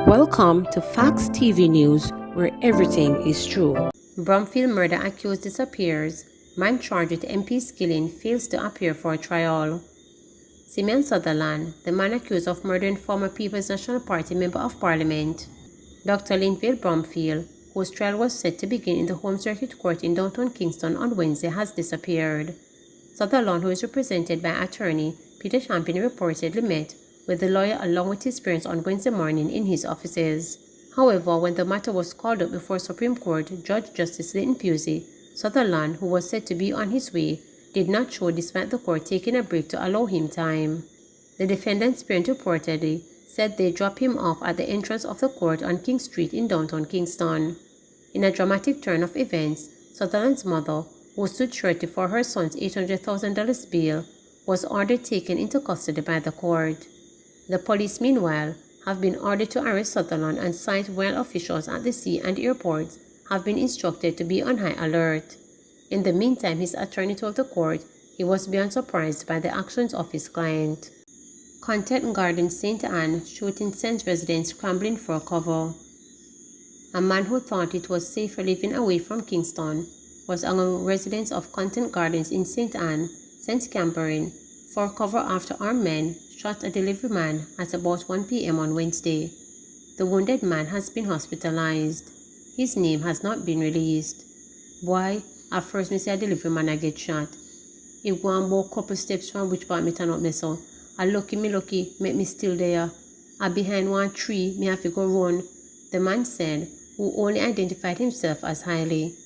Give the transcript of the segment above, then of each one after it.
Welcome to Facts TV News, where everything is true. Bromfield murder accused disappears. Man charged with MP's killing fails to appear for trial. Simeon Sutherland, the man accused of murdering former People's National Party Member of Parliament. Dr. Linville Bromfield, whose trial was set to begin in the Home Circuit Court in downtown Kingston on Wednesday, has disappeared. Sutherland, who is represented by attorney Peter Champion, reportedly met with the lawyer along with his parents on Wednesday morning in his offices. However, when the matter was called up before Supreme Court Judge Justice Leighton Pusey, Sutherland, who was said to be on his way, did not show despite the court taking a break to allow him time. The defendant's parents reportedly said they dropped him off at the entrance of the court on King Street in downtown Kingston. In a dramatic turn of events, Sutherland's mother, who stood surety for her son's $800,000 bail, was ordered taken into custody by the court. The police, meanwhile, have been ordered to arrest Sutherland and cite while officials at the sea and airports have been instructed to be on high alert. In the meantime, his attorney told the court he was beyond surprised by the actions of his client. Content Garden St. Anne shooting sends residents scrambling for cover. A man who thought it was safer living away from Kingston was among residents of Content Gardens in St. Anne, sent scampering for cover after armed men shot a delivery man at about 1 p.m. on Wednesday. The wounded man has been hospitalized. His name has not been released. Boy, at first me say a delivery man I get shot. He go and walk couple steps from which part me turn up me so. I lucky, make me still there. I behind one tree, me have to go run, the man said, who only identified himself as Hailey.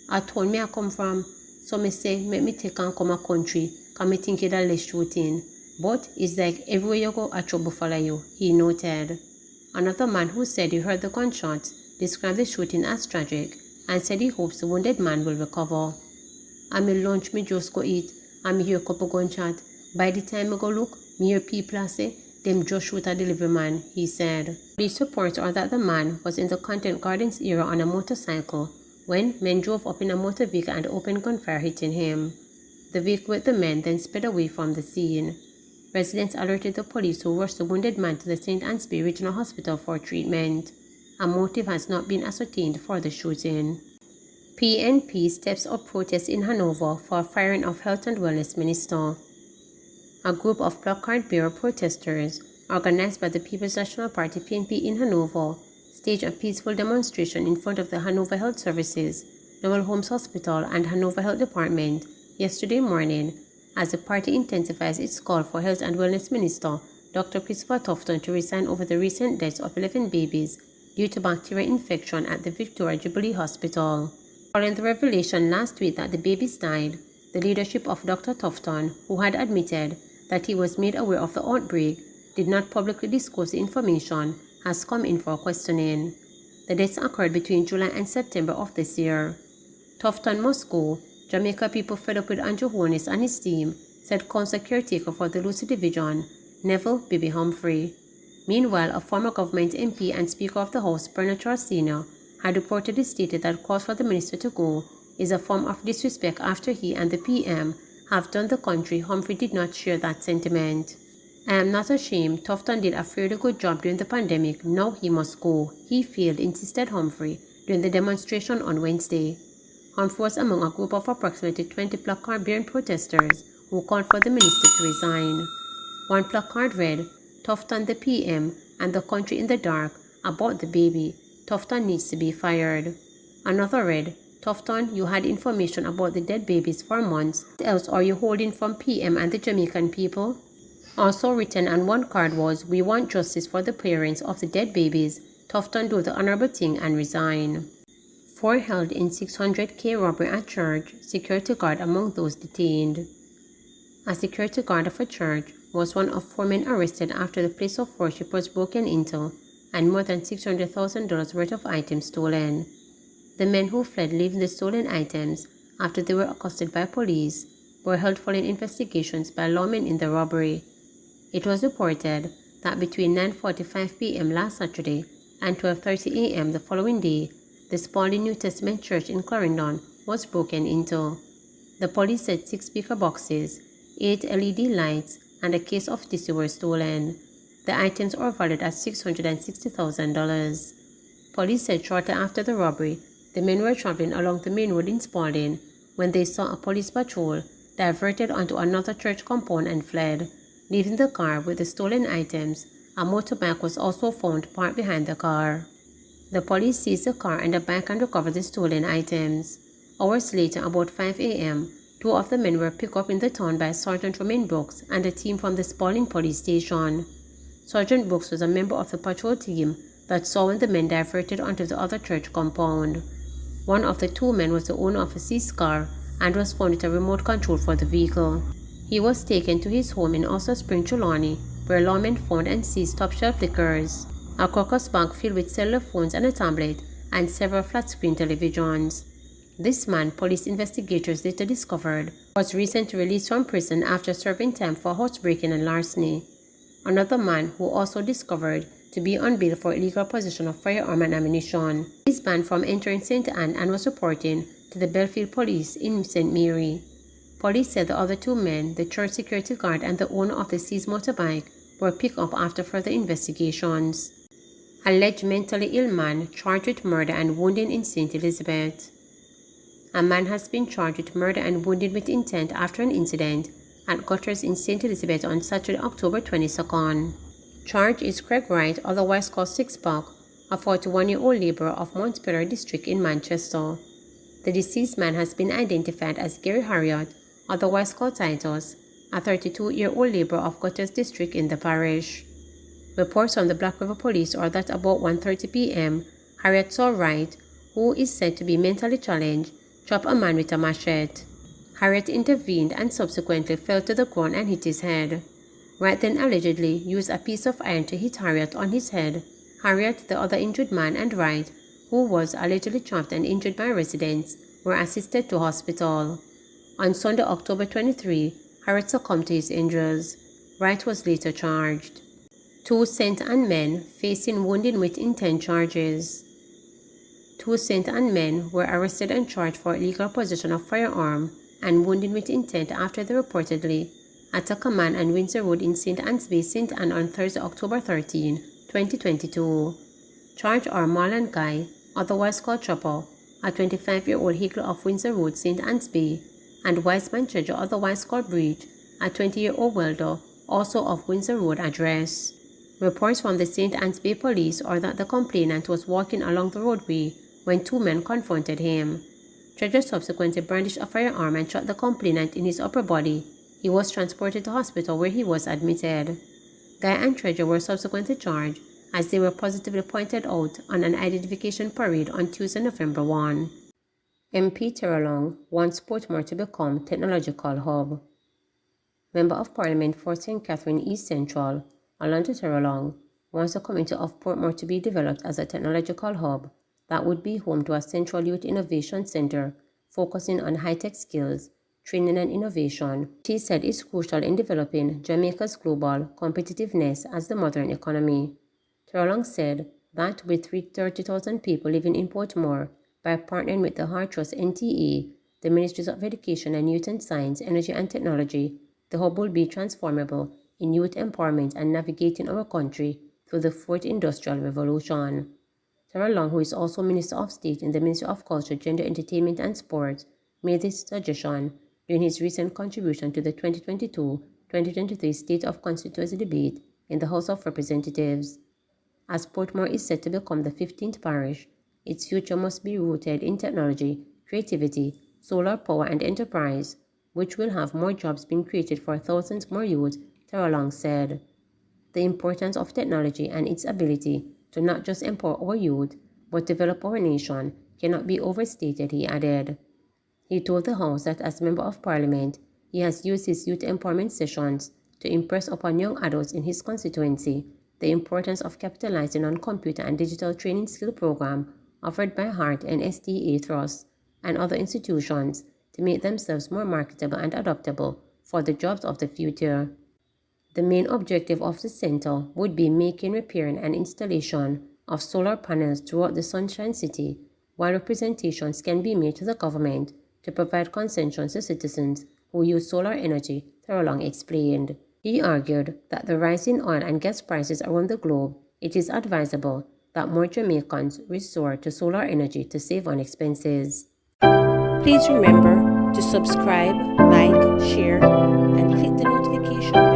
I told me I come from, so me say make me take and come a country, cause me think it a less shooting. But it's like everywhere you go, a trouble follow you, he noted. Another man who said he heard the gunshots described the shooting as tragic and said he hopes the wounded man will recover. I'm in lunch, me just go eat, and me hear a couple gunshot. By the time I go look, me hear people say, them just shoot a delivery man, he said. Police reports are that the man was in the Content Gardens area on a motorcycle when men drove up in a motor vehicle and opened gunfire, hitting him. The vehicle with the men then sped away from the scene. Residents alerted the police, who rushed the wounded man to the St. Anne's Bay Regional Hospital for treatment. A motive has not been ascertained for the shooting. PNP steps up protests in Hanover for firing of Health and Wellness Minister. A group of placard-bearer protesters, organized by the People's National Party PNP in Hanover, staged a peaceful demonstration in front of the Hanover Health Services, Noel Holmes Hospital and Hanover Health Department yesterday morning, as the party intensifies its call for Health and Wellness Minister Dr. Christopher Tufton to resign over the recent deaths of 11 babies due to bacterial infection at the Victoria Jubilee Hospital. Following the revelation last week that the babies died, the leadership of Dr. Tufton, who had admitted that he was made aware of the outbreak, did not publicly disclose the information, has come in for questioning. The deaths occurred between July and September of this year. Tufton must go. Jamaica people fed up with Andrew Holness and his team, said Council Caretaker for the Lucy Division, Neville Bibi Humphrey. Meanwhile, a former government MP and Speaker of the House, Bernard Charles Sr., had reportedly stated that calls for the minister to go is a form of disrespect after he and the PM have done the country. Humphrey did not share that sentiment. I am not ashamed. Tufton did a fairly good job during the pandemic. Now he must go. He failed, insisted Humphrey during the demonstration on Wednesday. Humphrey was among a group of approximately 20 placard-bearing protesters who called for the minister to resign. One placard read, "Tufton the PM and the country in the dark about the baby. Tufton needs to be fired." Another read, "Tufton, you had information about the dead babies for months. What else are you holding from PM and the Jamaican people?" Also written on one card was, "We want justice for the parents of the dead babies. Tufton, do the honorable thing and resign." 4 held in 600K robbery at church, security guard among those detained. A security guard of a church was one of 4 men arrested after the place of worship was broken into and more than $600,000 worth of items stolen. The men who fled leaving the stolen items after they were accosted by police were held following investigations by lawmen in the robbery. It was reported that between 9:45 p.m. last Saturday and 12:30 a.m. the following day, the Spalding New Testament Church in Clarendon was broken into. The police said 6 speaker boxes, 8 LED lights, and a case of tissue were stolen. The items are valued at $660,000. Police said shortly after the robbery, the men were traveling along the main road in Spalding when they saw a police patrol, diverted onto another church compound and fled, leaving the car with the stolen items. A motorbike was also found parked behind the car. The police seized the car and the bike and recovered the stolen items. Hours later, about 5 a.m., two of the men were picked up in the town by Sergeant Romaine Brooks and a team from the Spalding police station. Sergeant Brooks was a member of the patrol team that saw when the men diverted onto the other church compound. One of the two men was the owner of a seized car and was found with a remote control for the vehicle. He was taken to his home in Ossa Spring, Trelawney, where lawmen found and seized top-shelf liquors, a crocus bag filled with cellular phones and a tablet, and several flat-screen televisions. This man, police investigators later discovered, was recently released from prison after serving time for housebreaking and larceny. Another man who also discovered to be on bail for illegal possession of firearm and ammunition. He is banned from entering St. Anne and was reporting to the Bromfield police in St. Mary. Police said the other two men, the church security guard and the owner of the seized motorbike, were picked up after further investigations. Alleged mentally ill man charged with murder and wounding in St. Elizabeth. A man has been charged with murder and wounding with intent after an incident at gutters in St. Elizabeth on Saturday, October 22nd. Charged is Craig Wright, otherwise called Sixpack, a 41-year-old laborer of Montpelier district in Manchester. The deceased man has been identified as Gary Harriott, otherwise called Titus, a 32-year-old laborer of Gutters district in the parish. Reports from the Black River Police are that about 1:30 p.m., Harriott saw Wright, who is said to be mentally challenged, chop a man with a machete. Harriott intervened and subsequently fell to the ground and hit his head. Wright then allegedly used a piece of iron to hit Harriott on his head. Harriott, the other injured man, and Wright, who was allegedly chopped and injured by residents, were assisted to hospital. On Sunday, October 23, Harriott succumbed to his injuries. Wright was later charged. Two St. Anne men facing wounding with intent charges. Two St. Anne men were arrested and charged for illegal possession of firearm and wounding with intent after they reportedly attacked a man on Windsor Road in St. Anne's Bay, St. Anne on Thursday, October 13, 2022. Charged are Marlon Guy, otherwise called Chopper, a 25-year-old higgler of Windsor Road, St. Anne's Bay, and Wiseman Treasure, otherwise called Breach, a 20-year-old welder, also of Windsor Road address. Reports from the St. Anne's Bay police are that the complainant was walking along the roadway when two men confronted him. Treasure subsequently brandished a firearm and shot the complainant in his upper body. He was transported to hospital where he was admitted. Guy and Treasure were subsequently charged as they were positively pointed out on an identification parade on Tuesday, November 1. MP Terrelong wants Portmore to become technological hub. Member of Parliament for St. Catherine East Central, Alonzo Terrelong, wants the community of Portmore to be developed as a technological hub that would be home to a central youth innovation center focusing on high-tech skills, training and innovation, she said is crucial in developing Jamaica's global competitiveness as the modern economy. Terrelong said that with 30,000 people living in Portmore, by partnering with the Heart Trust NTA, the Ministries of Education and Youth and Science, Energy and Technology, the hub will be transformable in youth empowerment and navigating our country through the fourth industrial revolution. Terrelong, who is also Minister of State in the Ministry of Culture, Gender, Entertainment and Sport, made this suggestion during his recent contribution to the 2022-2023 State of Constituency debate in the House of Representatives. As Portmore is set to become the 15th parish, its future must be rooted in technology, creativity, solar power and enterprise, which will have more jobs being created for thousands more youth, Terrelong said. The importance of technology and its ability to not just empower our youth, but develop our nation cannot be overstated, he added. He told the House that as Member of Parliament, he has used his youth empowerment sessions to impress upon young adults in his constituency the importance of capitalizing on computer and digital training skill program offered by Heart and STA Trust and other institutions to make themselves more marketable and adaptable for the jobs of the future. The main objective of the center would be making, repairing, and installation of solar panels throughout the Sunshine City, while representations can be made to the government to provide concessions to citizens who use solar energy, Terrelong explained. He argued that the rising oil and gas prices around the globe, it is advisable that more Jamaicans resort to solar energy to save on expenses. Please remember to subscribe, like, share, and click the notification bell